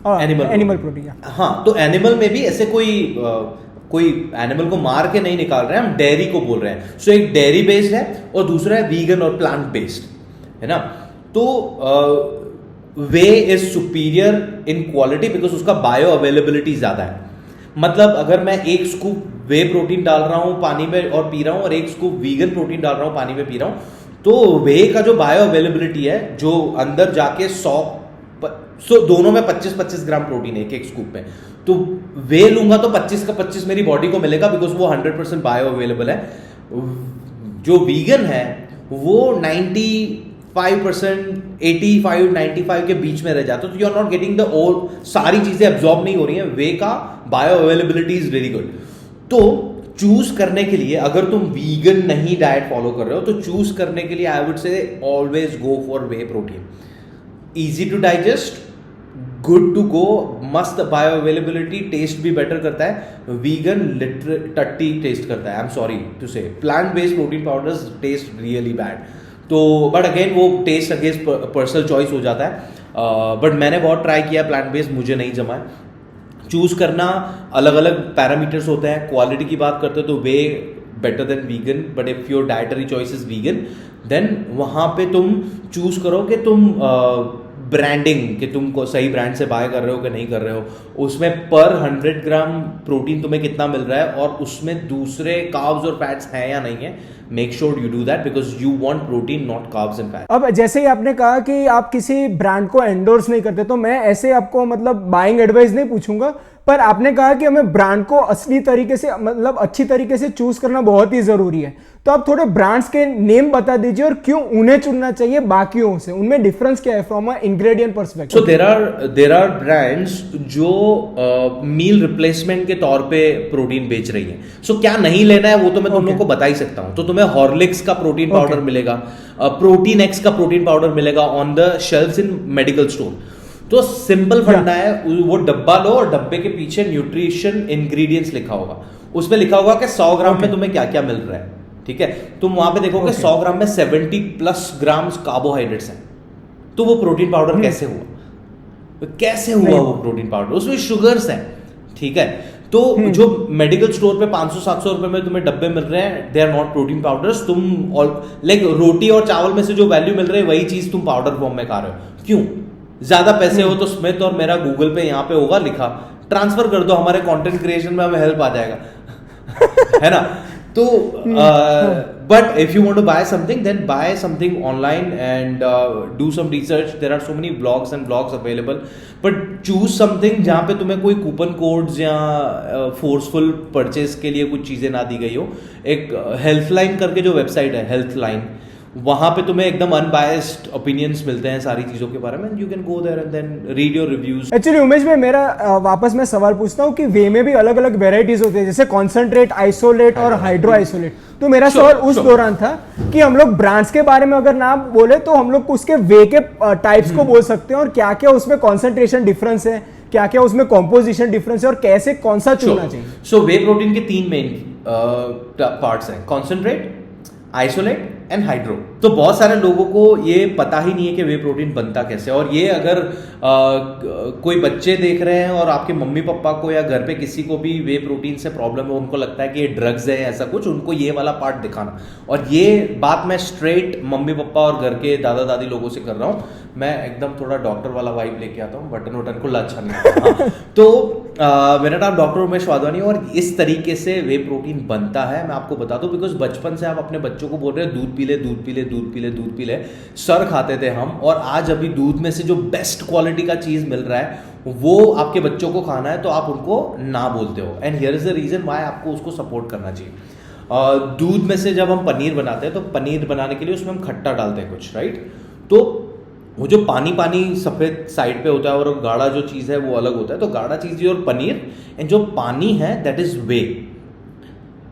एनिमल प्रोटीन। हाँ, तो एनिमल में भी ऐसे कोई एनिमल को मार के नहीं निकाल रहे हैं, हम डेयरी को बोल रहे हैं। सो एक डेयरी बेस्ड है और दूसरा है वीगन और प्लांट बेस्ड, है ना। तो way is superior in quality because उसका बायो अवेलेबिलिटी ज्यादा है। मतलब अगर मैं 1 स्कूप वे प्रोटीन डाल रहा हूं पानी में और पी रहा हूं, और 1 स्कूप वीगन प्रोटीन डाल रहा हूं पानी में पी रहा हूं, तो वे का जो बायो अवेलेबिलिटी है, जो अंदर जाके 100 दोनों में 25-25 ग्राम प्रोटीन है एक स्कूप में, तो वे लूंगा तो 25 का 25 मेरी बॉडी को मिलेगा, बिकॉज वो 100% बायो अवेलेबल है। जो वीगन है वो 95%, 85-95 के बीच में रह जाता है, तो you are not getting the all, सारी चीजें एब्जॉर्ब नहीं हो रही हैं। वे का bioavailability is very good. तो चूज करने के लिए, अगर तुम वीगन नहीं डाइट फॉलो कर रहे हो, तो चूज करने के लिए I would say always go for whey protein. Easy to digest, good to go, मस्त बायो अवेलेबिलिटी, टेस्ट भी बेटर करता है। वीगन टट्टी टेस्ट करता है, I am sorry to say. Plant based protein powders taste really bad. तो but again वो taste against personal choice हो जाता है। बट मैंने बहुत ट्राई किया प्लांट बेस्ड, मुझे नहीं जमा है। चूज करना अलग अलग पैरामीटर्स होते हैं। क्वालिटी की बात करते हो तो whey better than vegan, but if your dietary choice is vegan, then वहां पे तुम चूज करो कि तुम ब्रांडिंग, कि तुम सही ब्रांड से बाय कर रहे हो कि नहीं कर रहे हो, उसमें पर 100 ग्राम प्रोटीन तुम्हें कितना मिल रहा है, और उसमें दूसरे कार्ब्स और फैट्स हैं या नहीं है। Make sure you do that because you want protein, not carbs and fat. अब जैसे ही आपने कहा कि आप किसी ब्रांड को एंडोर्स नहीं करते, तो मैं ऐसे आपको मतलब बाइंग एडवाइस नहीं पूछूंगा, पर आपने कहा कि हमें ब्रांड को असली तरीके से, मतलब अच्छी तरीके से चूज करना बहुत ही जरूरी है। तो आप थोड़े ब्रांड्स के नेम बता दीजिए और क्यों उन्हें चुनना चाहिए बाकियों से, उनमें डिफरेंस क्या है from a ingredient perspective. So there are brands जो मील रिप्लेसमेंट के तौर पे प्रोटीन बेच रही है। सो क्या नहीं लेना है वो तो मैं तुम लोगों को बता ही सकता हूं। तो तुम्हें हॉर्लिक्स का प्रोटीन पाउडर मिलेगा, प्रोटीन एक्स का प्रोटीन पाउडर मिलेगा on the shelves in medical store. तो सिंपल फंडा है, वो डब्बा लो और डब्बे के पीछे न्यूट्रिशन इंग्रेडिएंट्स लिखा होगा, उसमें लिखा होगा कि 100 ग्राम में तुम्हें क्या क्या मिल रहा है, ठीक है। तुम वहां पे देखोगे 100 ग्राम में 70+ ग्राम्स कार्बोहाइड्रेट्स हैं। तो वो प्रोटीन पाउडर कैसे हुआ वो प्रोटीन पाउडर, उसमें शुगर्स हैं, ठीक है। तो जो मेडिकल स्टोर पे 500-700 रुपए में तुम्हें डब्बे मिल रहे हैं, they are not protein powders. तुम लाइक रोटी और चावल में से जो वैल्यू मिल रही है वही चीज तुम पाउडर फॉर्म में खा रहे हो। क्यों? ज्यादा पैसे हो तो स्मिथ और मेरा गूगल पे यहाँ पे होगा लिखा, ट्रांसफर कर दो, हमारे कंटेंट क्रिएशन में हमें हेल्प आ जाएगा है ना। तो but if you want to buy something, then buy something online and do some research. There are so many blogs and blogs available, but choose something जहाँ पे तुम्हें कोई कूपन कोड्स या फोर्सफुल परचेज के लिए कुछ चीजें ना दी गई हो। एक हेल्थलाइन करके जो वेबसाइट है, हेल्थलाइन, वहां पे तुम्हें एकदम अनबायस्ड ओपिनियंस मिलते हैं सारी चीजों के बारे में। You can go there and then read your reviews. Actually Umesh भाई, मेरा वापस मैं सवाल पूछता हूँ कि वे में भी अलग अलग वेराइटीज होती है, जैसे कॉन्सेंट्रेट, आइसोलेट और हाइड्रो आइसोलेट। तो मेरा सवाल उस दौरान था कि हम लोग ब्रांड्स के बारे में अगर ना बोले तो हम लोग उसके वे के टाइप्स को बोल सकते हैं, और क्या क्या उसमें कॉन्सेंट्रेशन डिफरेंस है, क्या क्या उसमें कॉम्पोजिशन डिफरेंस है, और कैसे कौन सा चुनना चाहिए। सो वे प्रोटीन के 3 मेन पार्ट्स हैं, कॉन्सेंट्रेट, आइसोलेट एंड हाइड्रो। तो बहुत सारे लोगों को ये पता ही नहीं है कि वे प्रोटीन बनता कैसे। और ये अगर कोई बच्चे देख रहे हैं और आपके मम्मी पापा को या घर पे किसी को भी वे प्रोटीन से प्रॉब्लम है, उनको लगता है कि ये ड्रग्स है ऐसा कुछ, उनको ये वाला पार्ट दिखाना। और ये बात मैं स्ट्रेट मम्मी पापा और घर के दादा दादी लोगों से कर रहा हूँ। मैं एकदम थोड़ा डॉक्टर वाला वाइब लेके आता हूँ, बटन वटन खुला अच्छा नहीं आता। हाँ। तो मेरा नाम डॉक्टर उमेश वाधवानी, और इस तरीके से वे प्रोटीन बनता है। मैं आपको बता दूं, बिकॉज बचपन से आप अपने बच्चों को बोल रहे हैं दूध पी ले, दूध पी ले, दूध पी ले, दूध पी ले, सर खाते थे हम, और आज अभी दूध में से जो बेस्ट क्वालिटी का चीज मिल रहा है वो आपके बच्चों को खाना है, तो आप उनको ना बोलते हो। And here is the reason why आपको उसको सपोर्ट करना चाहिए। दूध में से जब हम पनीर बनाते हैं तो पनीर बनाने के लिए उसमें हम खट्टा डालते हैं कुछ, राइट। तो वो जो पानी पानी सफेद साइड पे होता है और गाढ़ा जो चीज है वो अलग होता है। तो गाढ़ा चीज और पनीर, एंड जो पानी है दैट इज वे,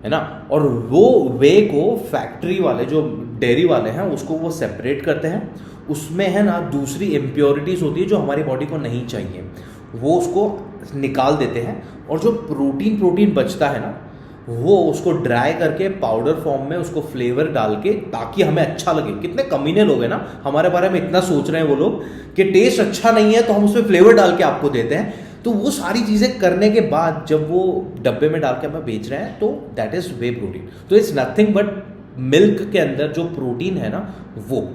है ना। और वो वे को फैक्ट्री वाले जो डेयरी वाले हैं उसको वो सेपरेट करते हैं। उसमें है ना दूसरी इम्प्योरिटीज होती है जो हमारी बॉडी को नहीं चाहिए, वो उसको निकाल देते हैं। और जो प्रोटीन बचता है ना, वो उसको ड्राई करके पाउडर फॉर्म में उसको फ्लेवर डाल के, ताकि हमें अच्छा लगे। कितने कमीने लोग हैं ना, हमारे बारे में इतना सोच रहे हैं वो लोग कि टेस्ट अच्छा नहीं है तो हम उसमें फ्लेवर डाल के आपको देते हैं। तो वो सारी चीजें करने के बाद जब वो डब्बे में डाल के हमें बेच रहे हैं, तो दैट इज वे प्रोटीन। तो इट्स नथिंग बट मिल्क के अंदर जो प्रोटीन है ना वो।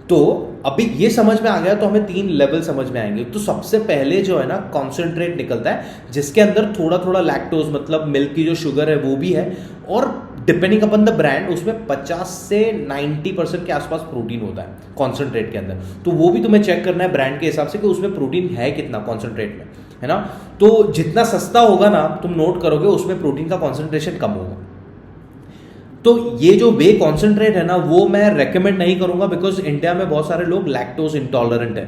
तो अभी ये समझ में आ गया, तो हमें 3 लेवल समझ में आएंगे। तो सबसे पहले जो है ना कॉन्सेंट्रेट निकलता है, जिसके अंदर थोड़ा थोड़ा लैक्टोज, मतलब मिल्क की जो शुगर है वो भी है, और डिपेंडिंग अपॉन द ब्रांड उसमें 50 से 90% के आसपास प्रोटीन होता है कॉन्सेंट्रेट के अंदर। तो वो भी तुम्हें चेक करना है ब्रांड के हिसाब से कि उसमें प्रोटीन है कितना कॉन्सेंट्रेट में, है ना। तो जितना सस्ता होगा ना, तुम नोट करोगे उसमें प्रोटीन का कॉन्सेंट्रेशन कम होगा। तो ये जो वे कॉन्सेंट्रेट है ना, वो मैं रेकमेंड नहीं करूंगा, बिकॉज इंडिया में बहुत सारे लोग लैक्टोज इंटॉलरेंट है,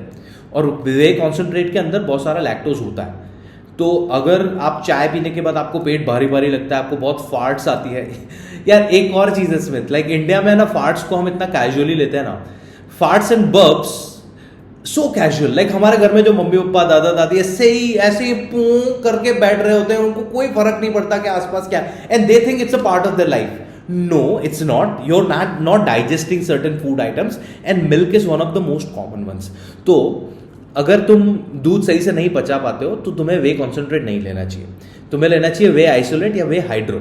और वे कॉन्सेंट्रेट के अंदर बहुत सारा लैक्टोज होता है। तो अगर आप चाय पीने के बाद आपको पेट भारी भारी लगता है, आपको बहुत फार्ट्स आती है यार, एक और चीज है स्मिथ, लाइक इंडिया में ना फार्ट्स को हम इतना कैजुअली लेते हैं ना, farts and burps so casual. Like हमारे घर में जो मम्मी पापा दादा दादी ऐसे ही पूं करके बैठ रहे होते हैं, उनको कोई फर्क नहीं पड़ता कि आसपास क्या, and they think it's a part of their life. No, it's not. You're not digesting certain food items, and milk is one of the most common ones. तो अगर तुम दूध सही से नहीं पचा पाते हो तो तुम्हें वे कॉन्सेंट्रेट नहीं लेना चाहिए, तुम्हें लेना चाहिए वे आइसोलेट या वे हाइड्रो।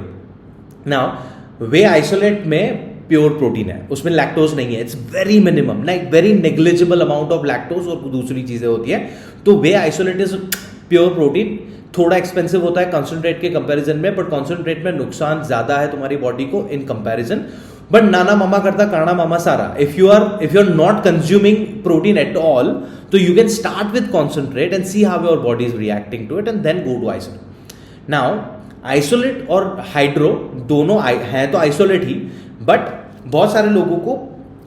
नाउ वे आइसोलेट में प्योर प्रोटीन है, उसमें लैक्टोज नहीं है, it's very minimum, like very negligible amount of lactose, और दूसरी चीजें होती है। तो वे आइसोलेट इज प्योर प्रोटीन, थोड़ा एक्सपेंसिव होता है कॉन्सेंट्रेट के कंपैरिजन में, बट कॉन्सेंट्रेट में नुकसान ज्यादा है तुम्हारी बॉडी को इन कंपैरिजन। बट नाना मामा करता काना मामा सारा, if you are not consuming protein at all, तो you can start with concentrate and see how your body is reacting to it, and then go to isolate. Now isolate और hydro दोनों हैं तो isolate he, but बहुत सारे लोगों को,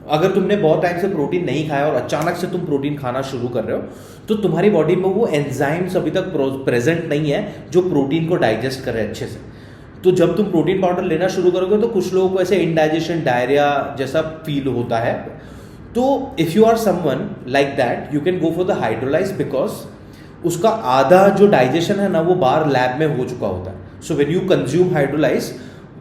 अगर तुमने बहुत टाइम से प्रोटीन नहीं खाया और अचानक से तुम प्रोटीन खाना शुरू कर रहे हो, तो तुम्हारी बॉडी में वो एंजाइम्स अभी तक प्रेजेंट नहीं है जो प्रोटीन को डाइजेस्ट करे अच्छे से। तो जब तुम प्रोटीन पाउडर लेना शुरू करोगे तो कुछ लोगों को ऐसे इंडाइजेशन, डायरिया जैसा फील होता है। तो if you are someone like that, you can go for the hydrolyse, because उसका आधा जो डाइजेशन है ना वो बाहर लैब में हो चुका होता है। So when you consume hydrolyse,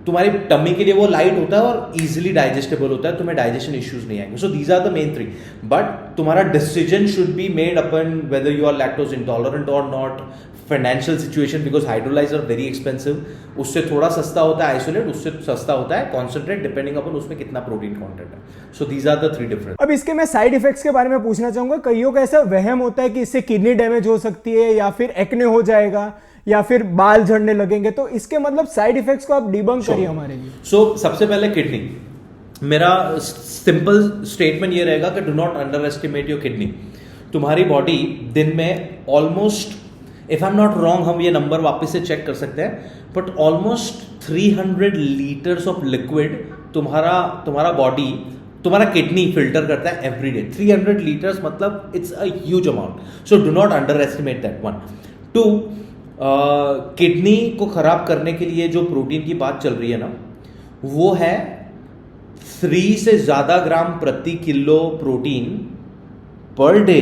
तुम्हारी टमी के लिए वो लाइट होता है और इजीली डाइजेस्टेबल होता है, तुम्हें डाइजेशन इश्यूज नहीं आएंगे। So these are the main 3, but तुम्हारा decision should be made upon whether you are lactose intolerant और not, financial situation, because hydrolyse are very expensive. उससे थोड़ा सस्ता होता है आइसोलेट, उससे सस्ता होता है कॉन्सेंट्रेट, डिपेंडिंग अपन उसमें कितना प्रोटीन कॉन्टेंट है। So these are the 3 difference. अब इसके मैं साइड इफेक्ट्स के बारे में पूछना चाहूंगा। कईयों का ऐसा वहम होता है कि इससे किडनी डैमेज हो सकती है, या फिर एक्ने हो जाएगा, या फिर बाल झड़ने लगेंगे। तो इसके मतलब साइड इफेक्ट्स को आप डिबंक करिए हमारे लिए। सो सबसे पहले किडनी, मेरा सिंपल स्टेटमेंट ये रहेगा कि do not under estimate your kidney. तुम्हारी बॉडी दिन में almost, if I am not wrong, हम ये नंबर वापस से चेक कर सकते हैं, but almost 300 litres of liquid तुम्हारा बॉडी, तुम्हारा किडनी फिल्टर करता है एवरी डे। 300 लीटर्स मतलब it's a huge amount. So do not under estimate that one. 2, kidney को खराब करने के लिए जो प्रोटीन की बात चल रही है ना, वो है 3 से ज्यादा ग्राम प्रति kilo protein per day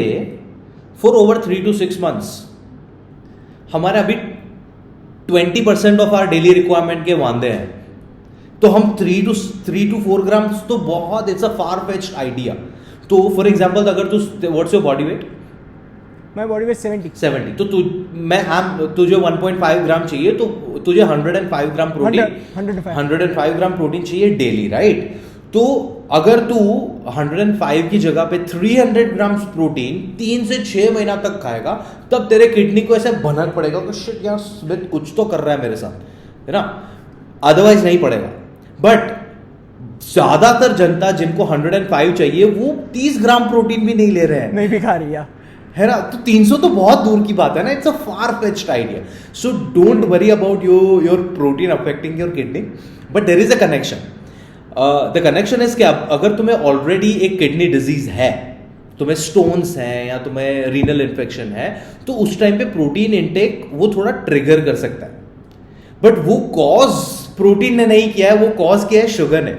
for over 3 to 6 months। हमारे अभी 20% ऑफ आर डेली रिक्वायरमेंट के वांदे हैं, तो हम 3 to 4 ग्राम्स तो बहुत, it's a far fetched idea. तो फॉर एग्जाम्पल, अगर तू, व्हाट्स योर बॉडी वेट? मैं बॉडी वेट 70। तो तुझे 1.5 ग्राम चाहिए, तो तुझे 105 ग्राम प्रोटीन, 105 ग्राम प्रोटीन चाहिए डेली, राइट? तो अगर तू 105 की जगह पे 300 ग्राम प्रोटीन 3 से 6 महीना तक खाएगा, तब तेरे किडनी को ऐसे भनक पड़ेगा कि शिट यार, स्मिथ कुछ तो कर रहा है मेरे साथ, है ना? अदरवाइज नहीं पड़ेगा। बट ज्यादातर जनता जिनको 105 चाहिए, वो 30 ग्राम प्रोटीन भी नहीं ले रहे हैं, नहीं भी खा रही है ना? तो 300 तो बहुत दूर की बात है ना, it's a far fetched idea. So don't worry about your protein affecting your kidney, but there is a connection. The connection is कि अगर तुम्हें ऑलरेडी एक किडनी डिजीज है, तुम्हें स्टोन्स हैं या तुम्हें रीनल इन्फेक्शन है, तो उस टाइम पे प्रोटीन इनटेक वो थोड़ा ट्रिगर कर सकता है। बट वो कॉज प्रोटीन ने नहीं किया है, वो कॉज किया है शुगर ने।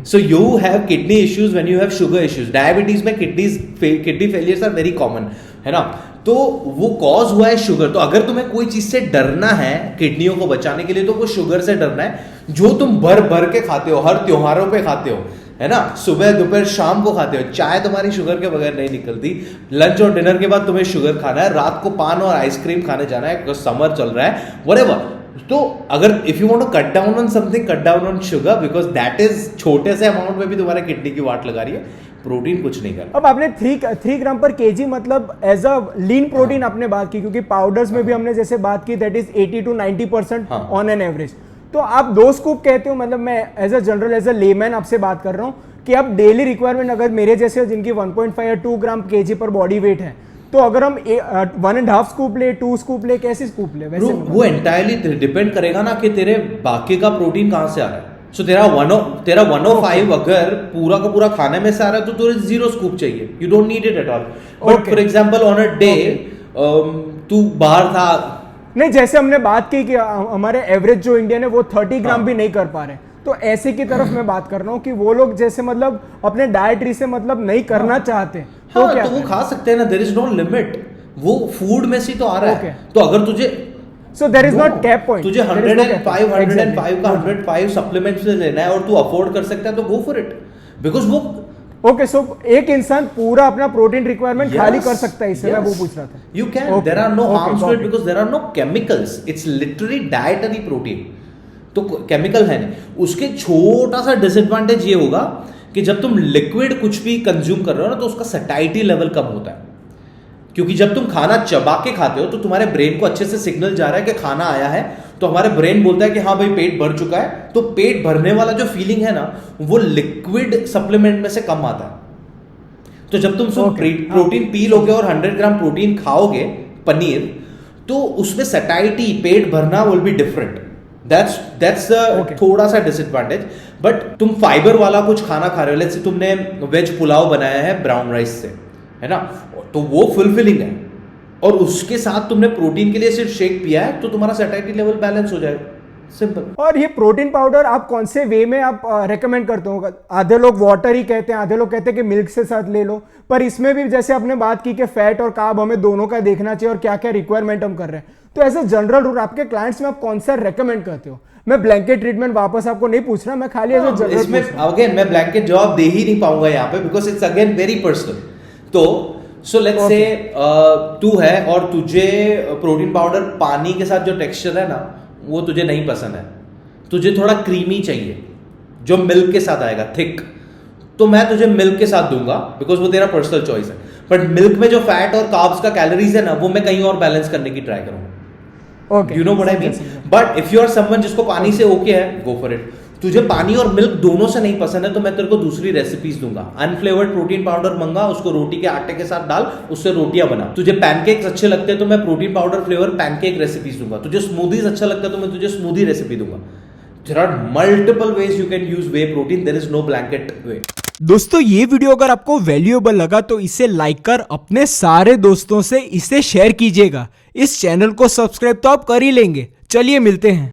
So you have kidney issues when you have sugar issues. Diabetes में kidney failures are very common, है ना? तो वो कॉज हुआ है शुगर। तो अगर तुम्हें कोई चीज से डरना है किडनियों को बचाने के लिए, तो वो शुगर से डरना है, जो तुम भर भर के खाते हो, हर त्योहारों पे खाते हो, है ना? सुबह दोपहर शाम को खाते हो। चाय तुम्हारी शुगर के बगैर नहीं निकलती। लंच और डिनर के बाद तुम्हें शुगर खाना है, रात को पान और आइसक्रीम खाने जाना है बिकॉज समर चल रहा है, व्हाटएवर। तो अगर if you want to cut down on something, cut down on sugar, because that is छोटे से अमाउंट में भी तुम्हारे किडनी की वाट लगा रही है। प्रोटीन कुछ नहीं कर। अब आपने 3 ग्राम पर केजी मतलब एज अ लीन प्रोटीन आपने बात की, क्योंकि पाउडर्स में भी हमने जैसे बात की that is 80 to 90% on an average. तो आप 2 स्कूप कहते हो, मतलब मैं as a general, as a layman आपसे बात कर रहा हूँ कि आप डेली रिक्वायरमेंट, अगर मेरे जैसे जिनकी 1.5 या 2 ग्राम केजी पर बॉडी वेट है, तो अगर हम 1.5 स्कूप ले, 2 स्कूप ले, कैसी स्कूप ले? वैसे वो एंटायरली डिपेंड करेगा ना कि तेरे बाकी का प्रोटीन कहां से आ रहा है। सो तेरा 105 अगर पूरा का पूरा खाने में से आ रहा है, तो तुझे 0 स्कूप चाहिए, you don't need it at all. But for example on a day तू बाहर था, नहीं, जैसे हमने बात की कि हमारे एवरेज जो इंडियन है वो 30 ग्राम भी नहीं कर पा रहे, तो ऐसे की तरफ मैं बात कर रहा हूँ कि वो लोग जैसे मतलब अपने डाइटरी से मतलब नहीं करना चाहते, तो क्या वो खा सकते हैं ना, देयर इज नो लिमिट, वो फूड में से तो आ रहा है। तो अगर तुझे So there is not cap point. तुझे 105 का 105 सप्लीमेंट से लेना है और तू अफोर्ड कर सकता है, तो गो फॉर इट, बिकॉज वो ओके। सो एक इंसान पूरा अपना प्रोटीन रिक्वायरमेंट खाली कर सकता है, इससे मैं वो पूछ रहा था। You can, there are no harms to it because there are no chemicals, it's literally dietary protein, तो केमिकल है नहीं। उसके छोटा सा डिसएडवांटेज ये होगा कि जब तुम लिक्विड कुछ भी कंज्यूम कर रहे हो ना, तो उसका सैटिस्फैक्टी लेवल कम होता है, क्योंकि जब तुम खाना चबा के खाते हो तो तुम्हारे ब्रेन को अच्छे से सिग्नल जा रहा है कि खाना आया है, तो हमारे ब्रेन बोलता है कि हाँ भाई पेट भर चुका है। तो पेट भरने वाला जो फीलिंग है ना, वो लिक्विड सप्लीमेंट में से कम आता है। तो जब तुम प्रोटीन पी लोगे और 100 ग्राम प्रोटीन खाओगे पनीर, तो उसमें सैटिस्फैक्टी, पेट भरना विल बी डिफरेंट। दैट्स थोड़ा सा डिसएडवांटेज। बट तुम फाइबर वाला कुछ खाना खा रहे हो, लेट्स से तुमने वेज पुलाव बनाया है ब्राउन राइस से, है ना, तो वो फुलफिलिंग है, और उसके साथ तुमने प्रोटीन के लिए सिर्फ शेक पिया है, तो तुम्हारा सैटिस्फैक्शन लेवल बैलेंस हो जाएगा, सिंपल। और ये प्रोटीन पाउडर आप कौन से वे में आप रेकमेंड करते हो? आधे लोग वाटर ही कहते हैं, आधे लोग कहते हैं कि मिल्क से साथ ले लो, पर इसमें भी जैसे आपने बात की कि फैट और कार्ब हमें दोनों का देखना चाहिए और क्या क्या रिक्वायरमेंट हम कर रहे हैं, तो एज ए जनरल रूल आपके क्लाइंट्स में आप कौन सा रेकमेंड करते हो? मैं ब्लैंकेट ट्रीटमेंट वापस आपको नहीं पूछ रहा, मैं खाली एज ए जनरल, इसमें अगेन मैं ब्लैंकेट जवाब दे ही नहीं पाऊंगा यहाँ पे, because it's again very personal. तो सो लेट्स से तू है और तुझे प्रोटीन पाउडर पानी के साथ जो टेक्सचर है ना वो तुझे नहीं पसंद है, तुझे थोड़ा क्रीमी चाहिए जो मिल्क के साथ आएगा, थिक, तो मैं तुझे मिल्क के साथ दूंगा बिकॉज वो तेरा पर्सनल चॉइस है। बट मिल्क में जो फैट और कार्ब्स का कैलोरीज है ना वो मैं कहीं और बैलेंस करने की ट्राई करूंगा। You know what I mean. But if you are someone जिसको पानी से ओके है, गो फॉर इट। तुझे पानी और मिल्क दोनों से नहीं पसंद है तो मैं तेरे को दूसरी रेसिपीज दूंगा। अनफ्लेवर्ड प्रोटीन पाउडर मंगा, उसको रोटी के आटे के साथ डाल, उससे रोटियां बना। तुझे पैनकेक्स अच्छे लगते हैं तो मैं protein powder flavour pancake recipes दूंगा। तुझे स्मूदीज अच्छा लगता है तो मैं तुझे स्मूदी रेसिपी दूंगा। There are multiple ways you can use whey protein. There is no blanket way. दोस्तों ये वीडियो अगर आपको वैल्यूएबल लगा तो इसे लाइक कर अपने सारे दोस्तों से इसे शेयर कीजिएगा। इस चैनल को सब्सक्राइब तो आप कर ही लेंगे। चलिए मिलते हैं।